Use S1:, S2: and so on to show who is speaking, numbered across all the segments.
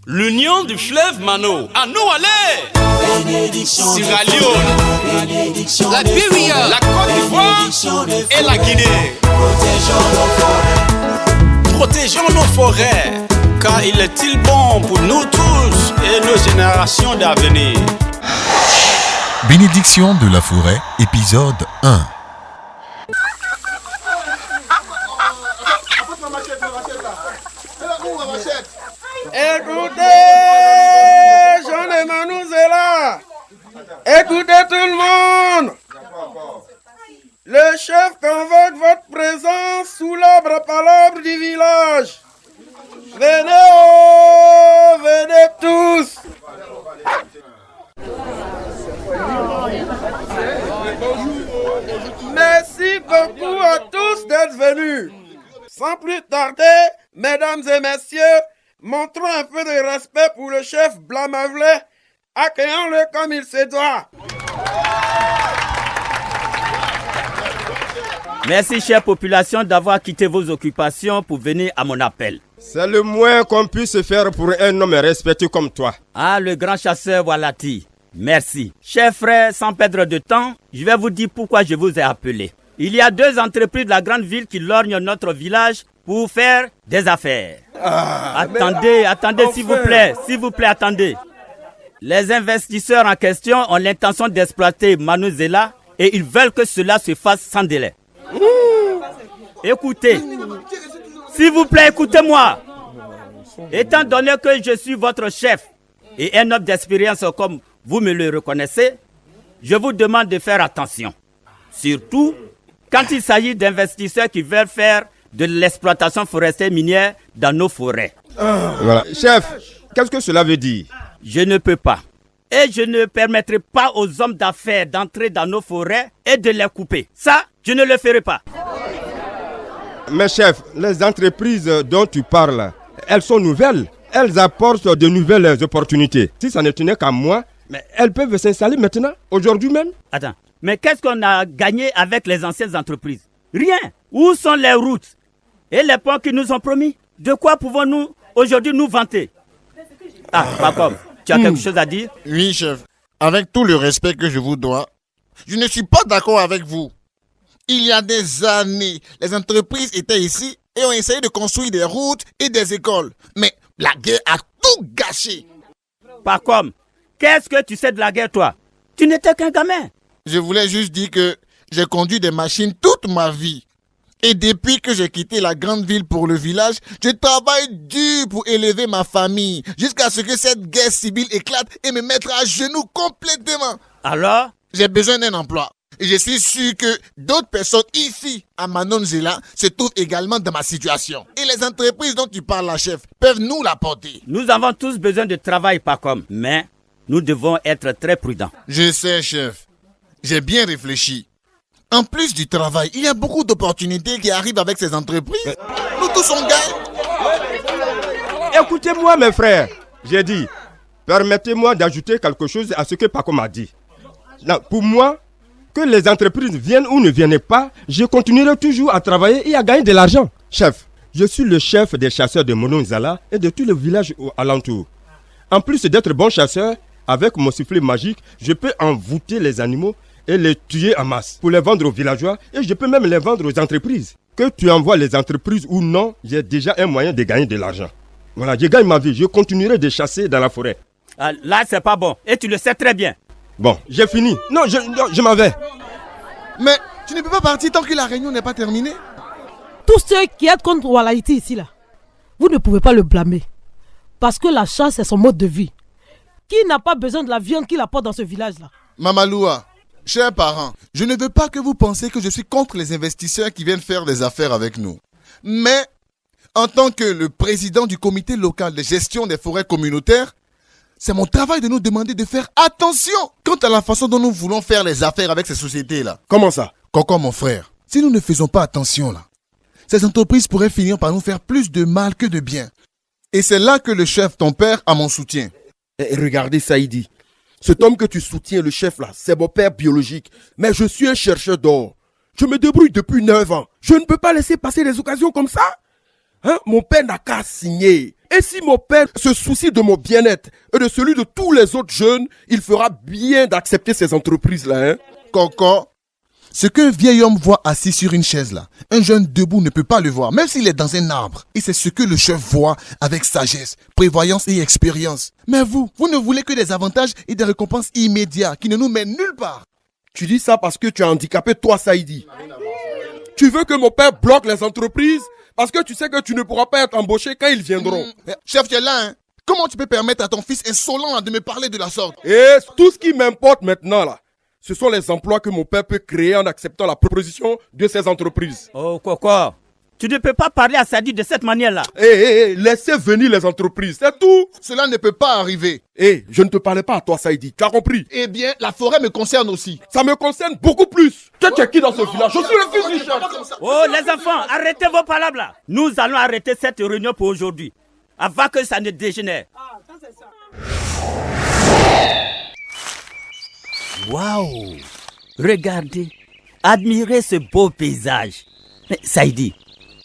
S1: L'union du fleuve Mano. À nous aller. Sierra Leone, la Libéria, la Côte d'Ivoire et la Guinée. Protégeons nos forêts, car il est-il bon pour nous tous et nos générations d'avenir.
S2: Bénédiction de la forêt, épisode 1.
S3: Écoutez, Jean de Manouzela. Écoutez tout le monde. Le chef convoque votre présence sous l'arbre palabre du village. Venez, oh, venez tous. Merci beaucoup à tous d'être venus. Sans plus tarder, mesdames et messieurs, montrons un peu de respect pour le chef Blamavlet. Accueillons-le comme il se doit.
S4: Merci, chère population, d'avoir quitté vos occupations pour venir à mon appel.
S5: C'est le moins qu'on puisse faire pour un homme respecté comme toi.
S4: Ah, le grand chasseur Walati. Merci. Chers frères, sans perdre de temps, je vais vous dire pourquoi je vous ai appelé. Il y a 2 entreprises de la grande ville qui lorgnent notre village pour faire des affaires. Attendez, s'il vous plaît, attendez. Les investisseurs en question ont l'intention d'exploiter Manouzela et ils veulent que cela se fasse sans délai. Écoutez, s'il vous plaît, écoutez-moi. Étant donné que je suis votre chef et un homme d'expérience comme vous me le reconnaissez, je vous demande de faire attention. Surtout quand il s'agit d'investisseurs qui veulent faire de l'exploitation forestière minière dans nos forêts.
S5: Voilà. Chef, qu'est-ce que cela veut dire?
S4: Je ne peux pas. Et je ne permettrai pas aux hommes d'affaires d'entrer dans nos forêts et de les couper. Ça, je ne le ferai pas.
S5: Mais chef, les entreprises dont tu parles, elles sont nouvelles. Elles apportent de nouvelles opportunités. Si ça ne tenait qu'à moi, mais elles peuvent s'installer maintenant, aujourd'hui même.
S4: Attends, mais qu'est-ce qu'on a gagné avec les anciennes entreprises? Rien. Où sont les routes et les ponts qui nous ont promis? De quoi pouvons-nous aujourd'hui nous vanter? Ah, Pakom, tu as quelque chose à dire?
S6: Oui, chef. Avec tout le respect que je vous dois, je ne suis pas d'accord avec vous. Il y a des années, les entreprises étaient ici et ont essayé de construire des routes et des écoles. Mais la guerre a tout gâché.
S4: Pakom, qu'est-ce que tu sais de la guerre, toi? Tu n'étais qu'un gamin.
S6: Je voulais juste dire que j'ai conduit des machines toute ma vie. Et depuis que j'ai quitté la grande ville pour le village, je travaille dur pour élever ma famille, jusqu'à ce que cette guerre civile éclate et me mette à genoux complètement.
S4: Alors?
S6: J'ai besoin d'un emploi. Et je suis sûr que d'autres personnes ici, à Manouzela, se trouvent également dans ma situation. Et les entreprises dont tu parles, la chef, peuvent nous l'apporter.
S4: Nous avons tous besoin de travail, Pakom, mais nous devons être très prudents.
S6: Je sais, chef. J'ai bien réfléchi. En plus du travail, il y a beaucoup d'opportunités qui arrivent avec ces entreprises. Nous tous on gagne.
S5: Écoutez-moi mes frères, j'ai dit, permettez-moi d'ajouter quelque chose à ce que Paco m'a dit. Non, pour moi, que les entreprises viennent ou ne viennent pas, je continuerai toujours à travailler et à gagner de l'argent. Chef, je suis le chef des chasseurs de Manouzela et de tous les villages alentours. En plus d'être bon chasseur, avec mon sifflet magique, je peux envoûter les animaux et les tuer en masse pour les vendre aux villageois et je peux même les vendre aux entreprises. Que tu envoies les entreprises ou non, j'ai déjà un moyen de gagner de l'argent. Voilà, je gagne ma vie, je continuerai de chasser dans la forêt.
S4: Ah, là, c'est pas bon et tu le sais très bien.
S5: Bon, j'ai fini. Non, je m'en vais.
S6: Mais tu ne peux pas partir tant que la réunion n'est pas terminée.
S7: Tous ceux qui êtes contre Walati ici, là, vous ne pouvez pas le blâmer. Parce que la chasse, c'est son mode de vie. Qui n'a pas besoin de la viande qu'il apporte dans ce village-là?
S6: Mamaloua, chers parents, je ne veux pas que vous pensiez que je suis contre les investisseurs qui viennent faire des affaires avec nous. Mais, en tant que le président du comité local de gestion des forêts communautaires, c'est mon travail de nous demander de faire attention quant à la façon dont nous voulons faire les affaires avec ces sociétés-là.
S5: Comment ça?
S6: Coco, mon frère, si nous ne faisons pas attention là, ces entreprises pourraient finir par nous faire plus de mal que de bien. Et c'est là que le chef, ton père, a mon soutien.
S8: Et regardez Saïdi, cet homme que tu soutiens, le chef là, c'est mon père biologique. Mais je suis un chercheur d'or. Je me débrouille depuis 9 ans. Je ne peux pas laisser passer des occasions comme ça. Hein? Mon père n'a qu'à signer. Et si mon père se soucie de mon bien-être et de celui de tous les autres jeunes, il fera bien d'accepter ces entreprises-là. Hein?
S6: Coco, ce qu'un vieil homme voit assis sur une chaise là, un jeune debout ne peut pas le voir, même s'il est dans un arbre. Et c'est ce que le chef voit avec sagesse, prévoyance et expérience. Mais vous ne voulez que des avantages et des récompenses immédiats qui ne nous mènent nulle part.
S8: Tu dis ça parce que tu es handicapé, toi, Saïdi. Tu veux que mon père bloque les entreprises parce que tu sais que tu ne pourras pas être embauché quand ils viendront.
S6: Chef, tu es là, hein? Comment tu peux permettre à ton fils insolent là, de me parler de la sorte?
S8: Et tout ce qui m'importe maintenant là, ce sont les emplois que mon père peut créer en acceptant la proposition de ces entreprises.
S4: Oh, Coco, tu ne peux pas parler à Saïdi de cette manière-là.
S8: Laissez venir les entreprises, c'est tout.
S6: Cela ne peut pas arriver.
S8: Je ne te parlais pas à toi, Saïdi, tu as compris?
S6: Eh bien, la forêt me concerne aussi.
S8: Ça me concerne beaucoup plus. Tu es qui dans ce village? Je suis le fils du chef.
S4: Oh, les enfants, arrêtez vos palabres là. Nous allons arrêter cette réunion pour aujourd'hui, avant que ça ne dégénère. Waouh! Regardez, admirez ce beau paysage. Mais Saïdi,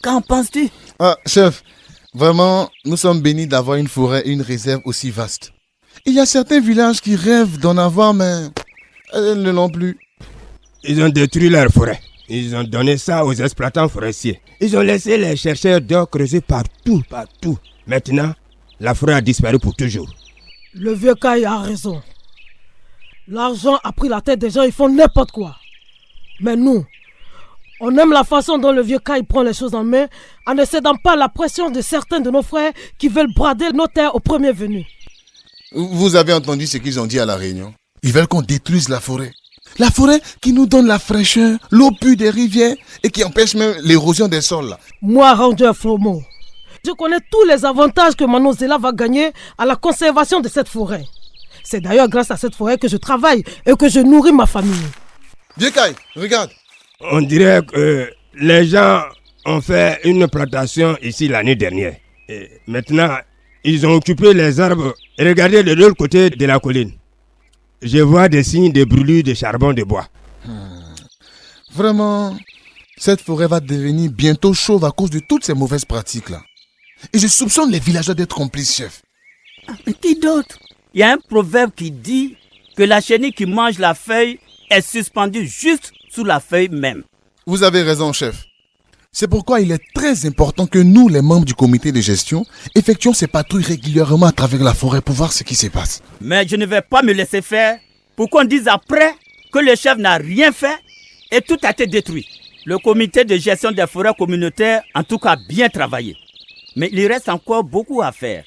S4: qu'en penses-tu?
S6: Chef, vraiment, nous sommes bénis d'avoir une forêt et une réserve aussi vaste. Il y a certains villages qui rêvent d'en avoir, mais elles ne l'ont plus.
S5: Ils ont détruit leur forêt. Ils ont donné ça aux exploitants forestiers. Ils ont laissé les chercheurs d'or creuser partout. Maintenant, la forêt a disparu pour toujours.
S7: Le vieux Kai a raison. L'argent a pris la tête des gens, ils font n'importe quoi. Mais nous, on aime la façon dont le vieux Kai prend les choses en main en ne cédant pas à la pression de certains de nos frères qui veulent brader nos terres au premier venu.
S6: Vous avez entendu ce qu'ils ont dit à la réunion? Ils veulent qu'on détruise la forêt. La forêt qui nous donne la fraîcheur, l'eau pure des rivières et qui empêche même l'érosion des sols. Là.
S7: Moi, Ranger Flomo, je connais tous les avantages que Mano Zela va gagner à la conservation de cette forêt. C'est d'ailleurs grâce à cette forêt que je travaille et que je nourris ma famille.
S6: Vieux Kai, regarde.
S5: On dirait que les gens ont fait une plantation ici l'année dernière. Et maintenant, ils ont occupé les arbres. Et regardez de l'autre côté de la colline. Je vois des signes de brûlures de charbon de bois.
S6: Vraiment, cette forêt va devenir bientôt chauve à cause de toutes ces mauvaises pratiques-là. Et je soupçonne les villageois d'être complices, chef.
S4: Mais qui d'autre? Il y a un proverbe qui dit que la chenille qui mange la feuille est suspendue juste sous la feuille même.
S6: Vous avez raison, chef. C'est pourquoi il est très important que nous, les membres du comité de gestion, effectuons ces patrouilles régulièrement à travers la forêt pour voir ce qui se passe.
S4: Mais je ne vais pas me laisser faire pour qu'on dise après que le chef n'a rien fait et tout a été détruit. Le comité de gestion des forêts communautaires, en tout cas, a bien travaillé. Mais il reste encore beaucoup à faire.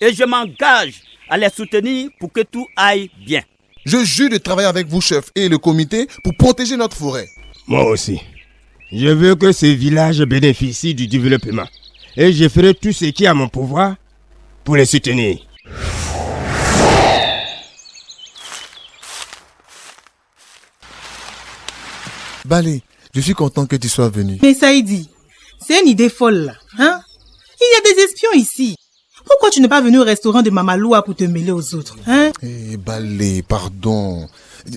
S4: Et je m'engage à les soutenir pour que tout aille bien.
S6: Je jure de travailler avec vous, chef, et le comité pour protéger notre forêt.
S5: Moi aussi. Je veux que ce village bénéficie du développement. Et je ferai tout ce qui est à mon pouvoir pour les soutenir.
S6: Balé, je suis content que tu sois venu.
S9: Mais Saïdi, c'est une idée folle là, hein? Il y a des espions ici. Pourquoi tu n'es pas venu au restaurant de Mamaloua pour te mêler aux autres, hein?
S6: Balé, pardon.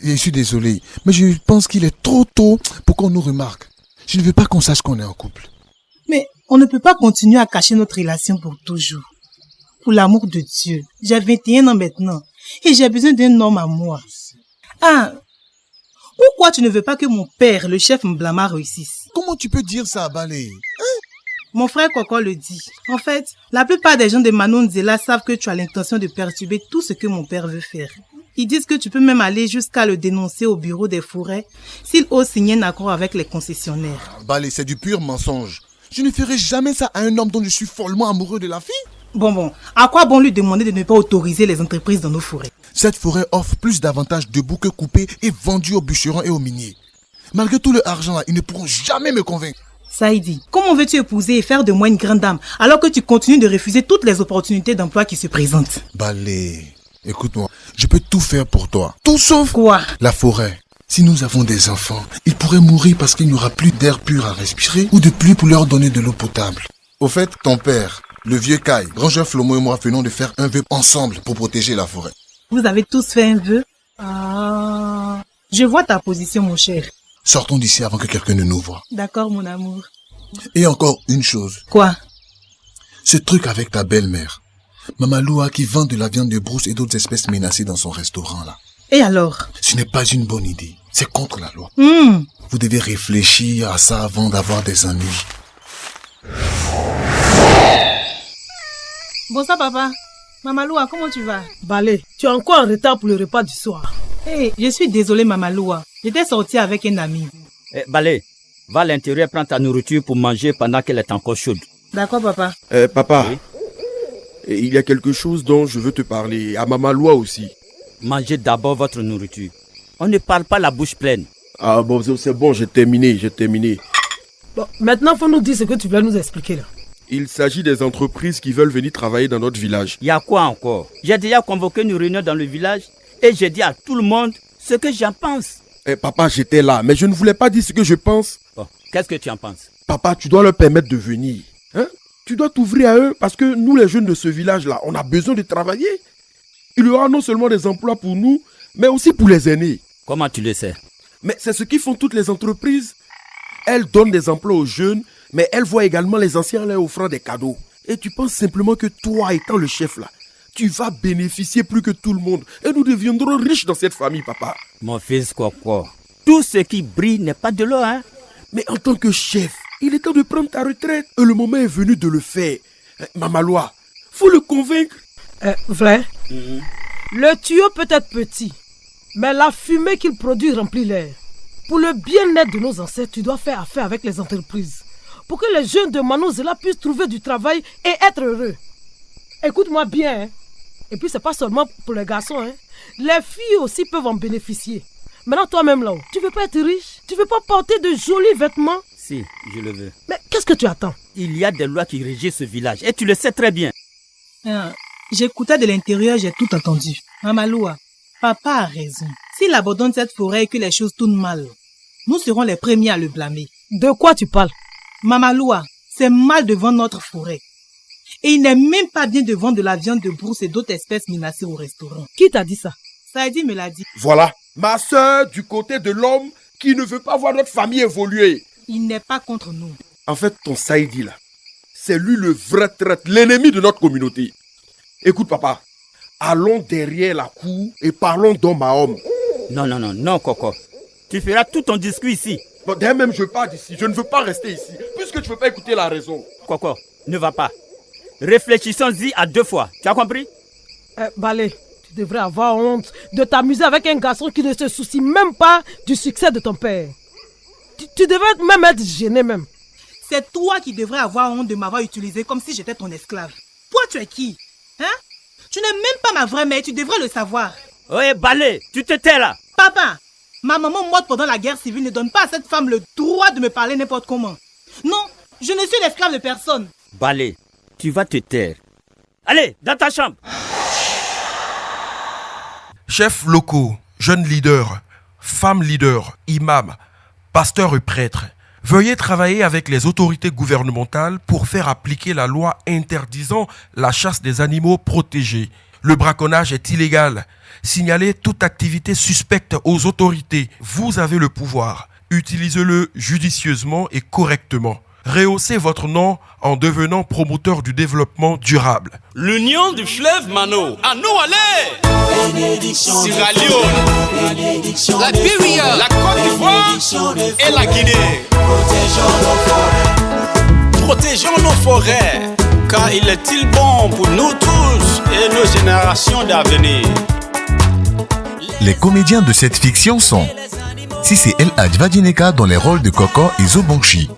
S6: Je suis désolé, mais je pense qu'il est trop tôt pour qu'on nous remarque. Je ne veux pas qu'on sache qu'on est en couple.
S9: Mais on ne peut pas continuer à cacher notre relation pour toujours. Pour l'amour de Dieu, j'ai 21 ans maintenant et j'ai besoin d'un homme à moi. Pourquoi tu ne veux pas que mon père, le chef Mblama, réussisse?
S6: Comment tu peux dire ça, Balé?
S9: Mon frère Coco le dit. En fait, la plupart des gens de Manon Zela savent que tu as l'intention de perturber tout ce que mon père veut faire. Ils disent que tu peux même aller jusqu'à le dénoncer au bureau des forêts s'il ose signer un accord avec les concessionnaires.
S6: Balé, c'est du pur mensonge. Je ne ferai jamais ça à un homme dont je suis follement amoureux de la fille.
S9: Bon, à quoi bon lui demander de ne pas autoriser les entreprises dans nos forêts?
S6: Cette forêt offre plus d'avantages debout que coupés et vendus aux bûcherons et aux miniers. Malgré tout le argent là, ils ne pourront jamais me convaincre.
S9: Saïdi, comment veux-tu épouser et faire de moi une grande dame alors que tu continues de refuser toutes les opportunités d'emploi qui se présentent?
S6: Balé, écoute-moi, je peux tout faire pour toi. Tout sauf
S9: quoi? La
S6: forêt. Si nous avons des enfants, ils pourraient mourir parce qu'il n'y aura plus d'air pur à respirer ou de pluie pour leur donner de l'eau potable. Au fait, ton père, le vieux Kai, Ranger Flomo et moi venons de faire un vœu ensemble pour protéger la forêt.
S9: Vous avez tous fait un vœu? Je vois ta position, mon cher.
S6: Sortons d'ici avant que quelqu'un ne nous voie.
S9: D'accord, mon amour.
S6: Et encore une chose.
S9: Quoi?
S6: Ce truc avec ta belle-mère. Mamaloua qui vend de la viande de brousse et d'autres espèces menacées dans son restaurant là.
S9: Et alors?
S6: Ce n'est pas une bonne idée. C'est contre la loi. Vous devez réfléchir à ça avant d'avoir des ennuis.
S9: Bonsoir papa. Mamaloua, comment tu vas?
S7: Balé, tu es encore en retard pour le repas du soir.
S9: Hey, je suis désolée Mamaloua. J'étais sortie avec un ami.
S4: Balé, va à l'intérieur prendre ta nourriture pour manger pendant qu'elle est encore chaude.
S9: D'accord papa.
S8: Papa,
S4: Oui.
S8: il y a quelque chose dont je veux te parler. À Mamaloua aussi.
S4: Mangez d'abord votre nourriture. On ne parle pas la bouche pleine.
S8: Ah bon, c'est bon, j'ai terminé.
S7: Bon, maintenant, faut nous dire ce que tu voulais nous expliquer là.
S8: Il s'agit des entreprises qui veulent venir travailler dans notre village.
S4: Il y a quoi encore? J'ai déjà convoqué une réunion dans le village et j'ai dit à tout le monde ce que j'en pense.
S8: Papa, j'étais là, mais je ne voulais pas dire ce que je pense.
S4: Bon, qu'est-ce que tu en penses?
S8: Papa, tu dois leur permettre de venir. Hein? Tu dois t'ouvrir à eux parce que nous, les jeunes de ce village-là, on a besoin de travailler. Il y aura non seulement des emplois pour nous, mais aussi pour les aînés.
S4: Comment tu le sais?
S8: Mais c'est ce qu'ils font toutes les entreprises. Elles donnent des emplois aux jeunes, mais elles voient également les anciens leur offrant des cadeaux. Et tu penses simplement que toi, étant le chef là, tu vas bénéficier plus que tout le monde. Et nous deviendrons riches dans cette famille, papa.
S4: Mon fils Coco, tout ce qui brille n'est pas de l'or, hein?
S8: Mais en tant que chef, il est temps de prendre ta retraite. Et le moment est venu de le faire. Mamaloua, faut le convaincre.
S7: Vrai, le tuyau peut être petit, mais la fumée qu'il produit remplit l'air. Pour le bien-être de nos ancêtres, tu dois faire affaire avec les entreprises. Pour que les jeunes de Manozela puissent trouver du travail et être heureux. Écoute-moi bien, hein. Et puis c'est pas seulement pour les garçons, hein. Les filles aussi peuvent en bénéficier. Maintenant toi-même là, tu veux pas être riche? Tu veux pas porter de jolis vêtements?
S4: Si, je le veux.
S7: Mais qu'est-ce que tu attends?
S4: Il y a des lois qui régissent ce village et tu le sais très bien.
S9: J'écoutais de l'intérieur, j'ai tout entendu. Mamaloua, papa a raison. S'il abandonne cette forêt et que les choses tournent mal, nous serons les premiers à le blâmer.
S7: De quoi tu parles?
S9: Mamaloua, c'est mal de vendre notre forêt. Et il n'est même pas bien de vendre de la viande de brousse et d'autres espèces menacées au restaurant.
S7: Qui t'a dit ça?
S9: Saïdi me l'a dit.
S8: Voilà, ma soeur du côté de l'homme qui ne veut pas voir notre famille évoluer.
S9: Il n'est pas contre nous.
S8: En fait, ton Saïdi là, c'est lui le vrai traître, l'ennemi de notre communauté. Écoute papa, allons derrière la cour et parlons d'homme à homme.
S4: Non, Coco. Tu feras tout ton discours ici.
S8: Bon, d'ailleurs même je pars d'ici, je ne veux pas rester ici, puisque tu ne veux pas écouter la raison.
S4: Coco, ne va pas. Réfléchissons-y à 2 fois. Tu as compris?
S7: Balé, tu devrais avoir honte de t'amuser avec un garçon qui ne se soucie même pas du succès de ton père. Tu devrais même être gêné même.
S9: C'est toi qui devrais avoir honte de m'avoir utilisé comme si j'étais ton esclave. Toi, tu es qui? Hein? Tu n'es même pas ma vraie mère, tu devrais le savoir.
S4: Ouais, Balé, tu te tais là.
S9: Papa, ma maman morte pendant la guerre civile ne donne pas à cette femme le droit de me parler n'importe comment. Non, je ne suis l'esclave de personne.
S4: Balé, tu vas te taire. Allez, dans ta chambre.
S10: Chefs locaux, jeunes leaders, femmes leaders, imams, pasteurs et prêtres, veuillez travailler avec les autorités gouvernementales pour faire appliquer la loi interdisant la chasse des animaux protégés. Le braconnage est illégal. Signalez toute activité suspecte aux autorités. Vous avez le pouvoir. Utilisez-le judicieusement et correctement. Rehaussez votre nom en devenant promoteur du développement durable.
S1: L'union du fleuve Mano. À nous aller. Sierra Leone, Liberia, la Côte d'Ivoire et la Guinée. Protégeons nos forêts, car il est-il bon pour nous tous et nos générations d'avenir.
S2: Les comédiens de cette fiction sont Sissé El Adjvadineka dans les rôles de Coco et Zobonchi,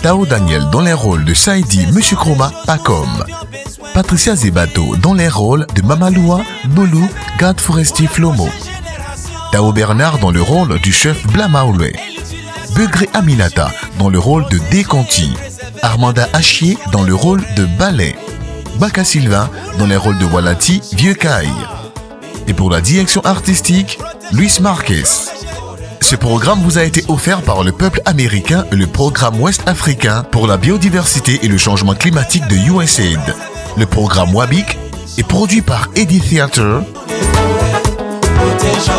S2: Tao Daniel dans les rôles de Saïdi, Monsieur Chroma, Pacom, Patricia Zebato dans les rôles de Mamaloua, Bolou, Garde Forestier Flomo, Tao Bernard dans le rôle du chef Blamaoulé, Begré Aminata dans le rôle de Déconti, Armanda Achier dans le rôle de Ballet, Baka Sylvain dans les rôles de Walati, Vieux Caille. Et pour la direction artistique, Luis Marquez. Ce programme vous a été offert par le peuple américain et le programme ouest africain pour la biodiversité et le changement climatique de USAID. Le programme WABIC est produit par Eddie Theater.
S1: Protéger.